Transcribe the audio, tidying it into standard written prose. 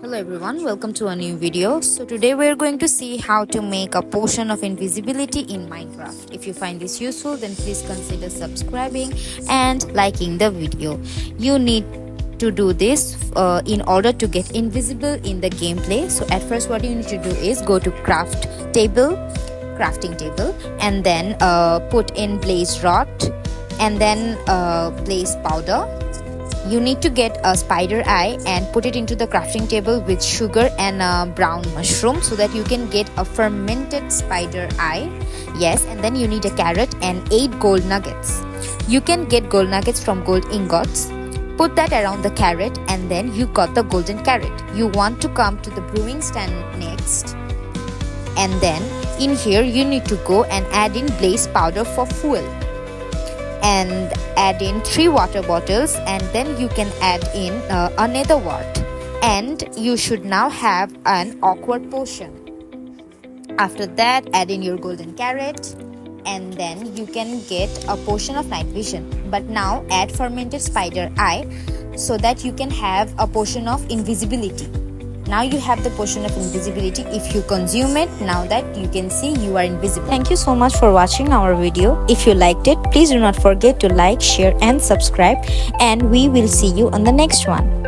Hello everyone, welcome to a new video. So today we're going to see how to make a potion of invisibility in Minecraft. If you find this useful, then please consider subscribing and liking the video. You need to do this in order to get invisible in the gameplay. So at first what you need to do is go to crafting table, and then put in blaze rod, and then blaze powder. You need to get a spider eye and put it into the crafting table with sugar and a brown mushroom so that you can get a fermented spider eye. Yes, and then you need a carrot and 8 gold nuggets. You can get gold nuggets from gold ingots. Put that around the carrot and then you got the golden carrot. You want to come to the brewing stand next. And then in here you need to go and add in blaze powder for fuel. And add in 3 water bottles, and then you can add in a nether wart, and you should now have an awkward potion. After that, add in your golden carrot, and then you can get a potion of night vision. But now add fermented spider eye so that you can have a potion of invisibility. Now you have the potion of invisibility. If you consume it, now that you can see you are invisible. Thank you so much for watching our video. If you liked it, please do not forget to like, share and subscribe, and we will see you on the next one.